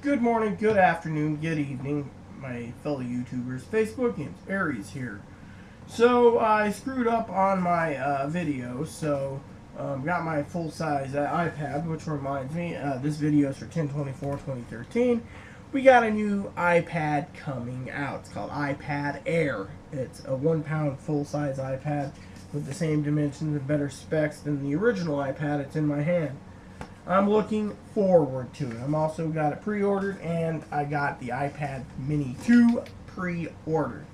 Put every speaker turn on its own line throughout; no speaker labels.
Good morning, good afternoon, good evening, my fellow YouTubers. Facebookians, Aries here. So I screwed up on my video, so got my full-size iPad, which reminds me, this video is for 10/24/2013. We got a new iPad coming out. It's called iPad Air. It's a 1-pound full-size iPad with the same dimensions and better specs than the original iPad. It's in my hand. I'm looking forward to it. I'm also got it pre-ordered, and I got the iPad Mini 2 pre-ordered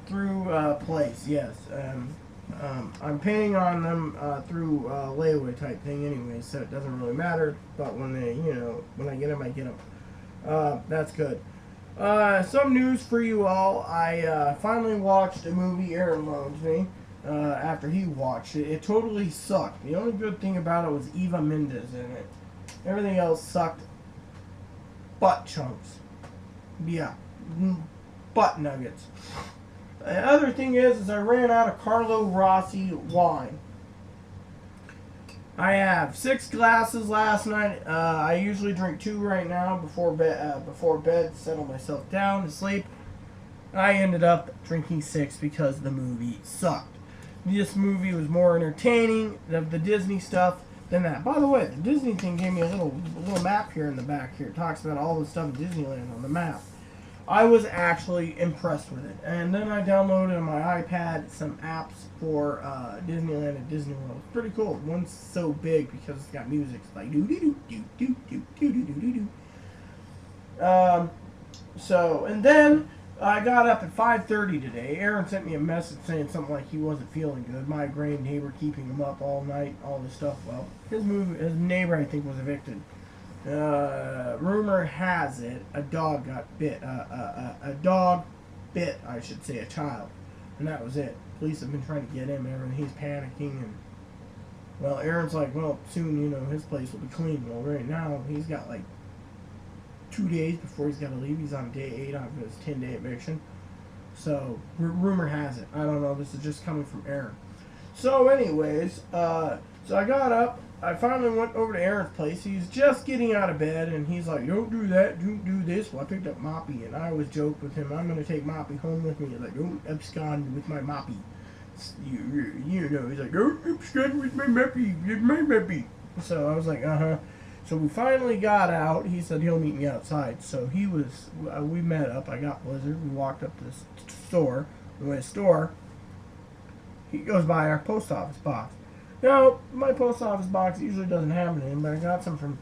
through Place. Yes, I'm paying on them through layaway type thing anyway, so it doesn't really matter. But when they, when I get them, I get them. That's good. Some news for you all. I finally watched a movie Aaron loaned me. After he watched it. It totally sucked. The only good thing about it was Eva Mendes in it. Everything else sucked. Butt chunks. Yeah. Butt nuggets. The other thing is I ran out of Carlo Rossi wine. I have 6 glasses last night. I usually drink 2 right now before bed, settle myself down to sleep. I ended up drinking 6 because the movie sucked. This movie was more entertaining of the Disney stuff than that. By the way, the Disney thing gave me a little map here in the back here. It talks about all the stuff in Disneyland on the map. I was actually impressed with it. And then I downloaded on my iPad some apps for Disneyland and Disney World. It's pretty cool. One's so big because it's got music. It's like doo doo doo doo doo doo doo doo doo doo. And then I got up at 5:30 today. Aaron sent me a message saying something like he wasn't feeling good. Migraine, neighbor keeping him up all night, all this stuff. Well, his neighbor, I think, was evicted. Rumor has it a dog got bit. A dog bit, I should say, a child. And that was it. Police have been trying to get him, and he's panicking. And, well, Aaron's like, well, soon, his place will be clean. Well, right now, he's got, 2 days before he's got to leave. He's on day 8 of his 10-day eviction. So, rumor has it. I don't know. This is just coming from Aaron. So, anyways, so I got up. I finally went over to Aaron's place. He's just getting out of bed, and he's like, don't do that, don't do this. Well, I picked up Moppy, and I always joke with him, I'm going to take Moppy home with me. He's like, don't abscond with my Moppy. He's like, don't abscond with my Moppy. With my Moppy. So, I was like, uh-huh. So we finally got out. He said he'll meet me outside. So we met up. I got Blizzard. We walked up to the store. We went to the store. He goes by our post office box. Now, my post office box usually doesn't have it in, but I got some from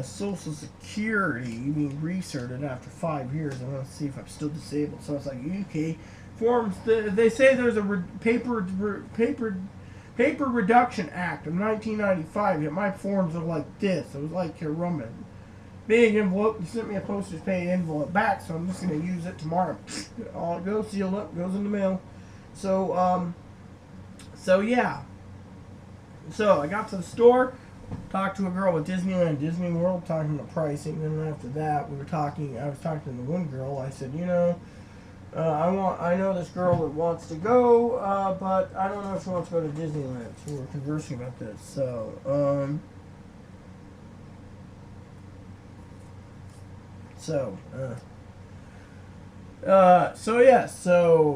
Social Security being recerted after 5 years. I want to see if I'm still disabled. So I was like, okay. Forms, they say there's a paper Reduction Act of 1995, yet my forms are like this. It was like your Roman. Big envelope. You sent me a postage pay envelope back, so I'm just going to use it tomorrow. All it goes, sealed up, goes in the mail. So yeah. So I got to the store, talked to a girl at Disneyland, Disney World, talking about pricing. Then after that, I was talking to the one girl. I said, I know this girl that wants to go, but I don't know if she wants to go to Disneyland. So we're conversing about this. So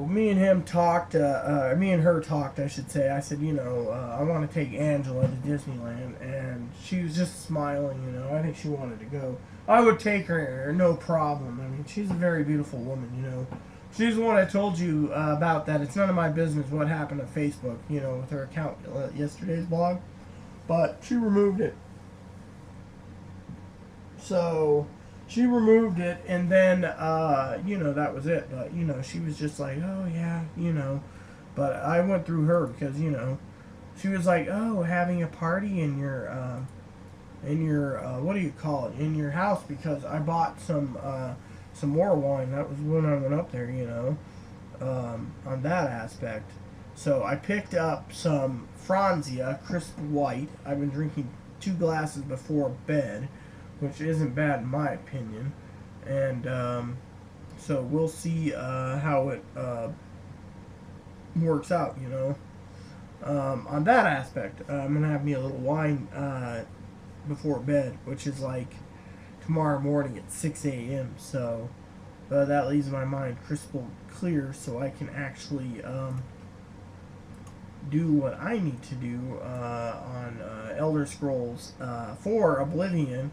me and him talked, me and her talked, I should say. I said, I want to take Angela to Disneyland, and she was just smiling, I think she wanted to go. I would take her, no problem. I mean, she's a very beautiful woman, She's the one I told you about that. It's none of my business what happened to Facebook, with her account, yesterday's blog. But she removed it. So, she removed it, and then, that was it. But, she was just like, oh, yeah, But I went through her because, she was like, oh, having a party in your what do you call it, in your house, because I bought some more wine. That was when I went up there, on that aspect. So I picked up some Franzia Crisp White. I've been drinking 2 glasses before bed, which isn't bad in my opinion. And so we'll see how it works out, on that aspect. I'm going to have me a little wine before bed, which is like tomorrow morning at 6 a.m. So that leaves my mind crystal clear, so I can actually do what I need to do on Elder Scrolls 4 Oblivion.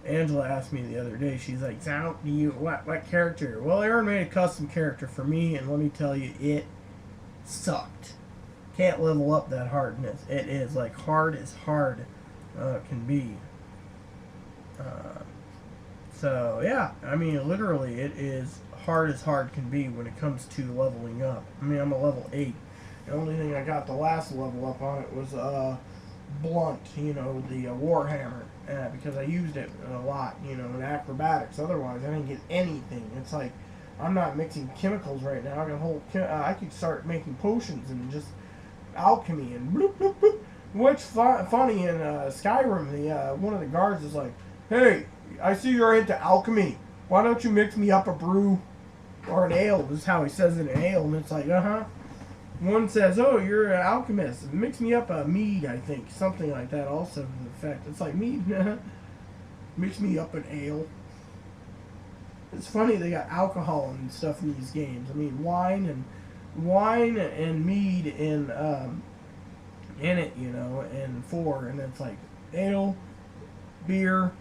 Angela asked me the other day, she's like, "Sal, what character?" Well, Aaron made a custom character for me, and let me tell you, it sucked. Can't level up that hardness. It is like hard as hard can be. So yeah, I mean, literally, it is hard as hard can be when it comes to leveling up. I mean, I'm a level 8. The only thing I got the last level up on it was Blunt, you know, the Warhammer, because I used it a lot, you know, in acrobatics. Otherwise, I didn't get anything. It's like I'm not mixing chemicals right now. I got a whole. I could start making potions and just alchemy and bloop bloop bloop. Which funny in Skyrim, the one of the guards is like, "Hey, I see you're into alchemy. Why don't you mix me up a brew or an ale?" This is how he says it, an ale, and it's like, One says, "Oh, you're an alchemist. Mix me up a mead," I think. Something like that also to the effect. It's like, mead? Mix me up an ale. It's funny they got alcohol and stuff in these games. I mean, wine and mead in it, you know, and 4. And it's like ale, beer,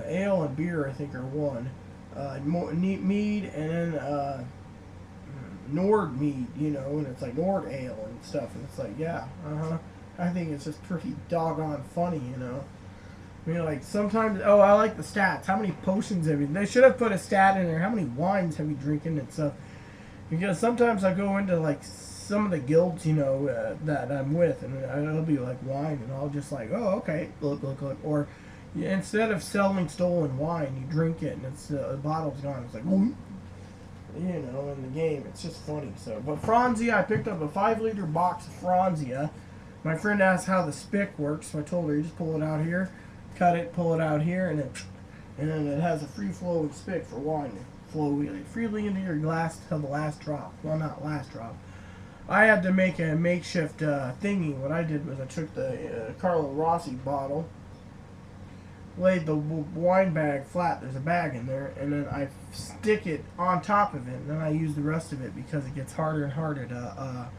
ale and beer, I think, are 1. Mead, and then Nord mead, you know, and it's like Nord ale and stuff, and it's like, yeah, I think it's just pretty doggone funny, you know. I mean, like, sometimes, I like the stats. How many potions have you, they should have put a stat in there, how many wines have you drinking and stuff, because sometimes I go into, like, some of the guilds, you know, that I'm with, and it'll be like wine, and I'll just like, oh, okay, look, or instead of selling stolen wine, you drink it, and it's the bottle's gone, it's like, ooh. You know, in the game, it's just funny. So, but Franzia, I picked up a 5-liter box of Franzia. My friend asked how the spick works, so I told her, you just pull it out here, cut it, pull it out here, and then it has a free-flowing spick for wine to flow freely into your glass till the last drop. Well, not last drop. I had to make a makeshift thingy. What I did was I took the Carlo Rossi bottle, laid the wine bag flat, there's a bag in there, and then I stick it on top of it, and then I use the rest of it because it gets harder and harder to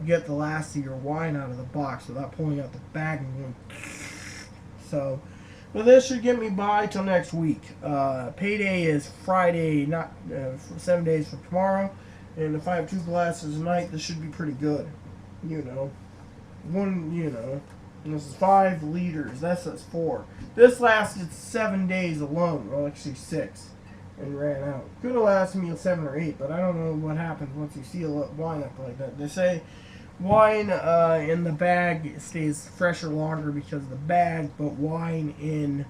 get the last of your wine out of the box without pulling out the bag and going. So, but this should get me by till next week. Payday is Friday, not 7 days from tomorrow, and if I have 2 glasses a night, this should be pretty good. You know, and this is 5 liters. That's 4. This lasted 7 days alone. Well, actually 6. And ran out. Could have lasted me 7 or 8, but I don't know what happens once you seal wine up like that. They say wine in the bag stays fresher longer because of the bag, but wine in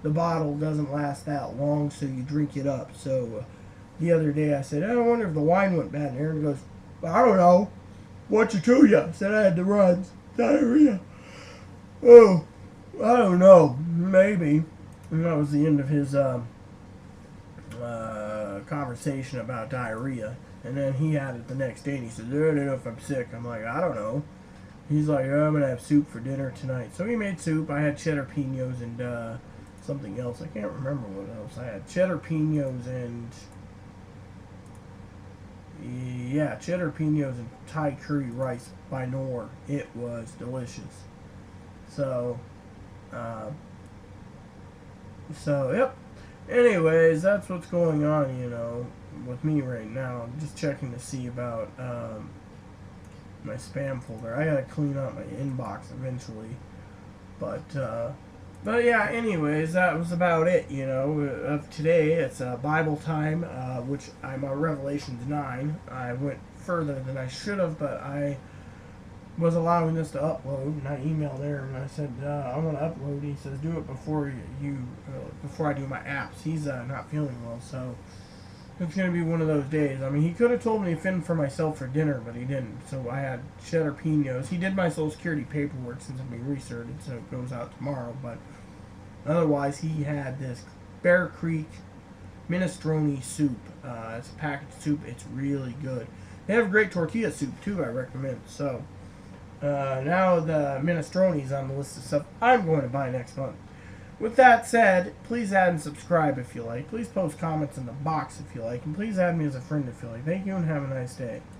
the bottle doesn't last that long, so you drink it up. So the other day I said, I wonder if the wine went bad. And Aaron goes, I don't know. What's it to you? I said I had the runs. Diarrhea. Oh, I don't know. Maybe. And that was the end of his conversation about diarrhea. And then he had it the next day, and he said, I don't know if I'm sick. I'm like, I don't know. He's like, I'm going to have soup for dinner tonight. So he made soup. I had cheddar pinos and something else. I can't remember what else I had. Cheddar pinos and... yeah, cheddar pinos and Thai curry rice by Knorr. It was delicious. So, yep. Anyways, that's what's going on, you know, with me right now. I'm just checking to see about my spam folder. I gotta clean out my inbox eventually. But yeah, anyways, that was about it, you know, of today. It's Bible time, which I'm on Revelations 9. I went further than I should have, but I was allowing this to upload, and I emailed Aaron and I said, I want to upload. He says, do it before before I do my apps. He's not feeling well, so it's going to be one of those days. I mean, he could have told me to fend for myself for dinner, but he didn't. So I had cheddar pinos. He did my Social Security paperwork since I'm being recerted, so it goes out tomorrow, but otherwise he had this Bear Creek minestrone soup. It's a packaged soup. It's really good. They have great tortilla soup, too, I recommend. So now the minestrone's on the list of stuff I'm going to buy next month. With that said, please add and subscribe if you like. Please post comments in the box if you like. And please add me as a friend if you like. Thank you and have a nice day.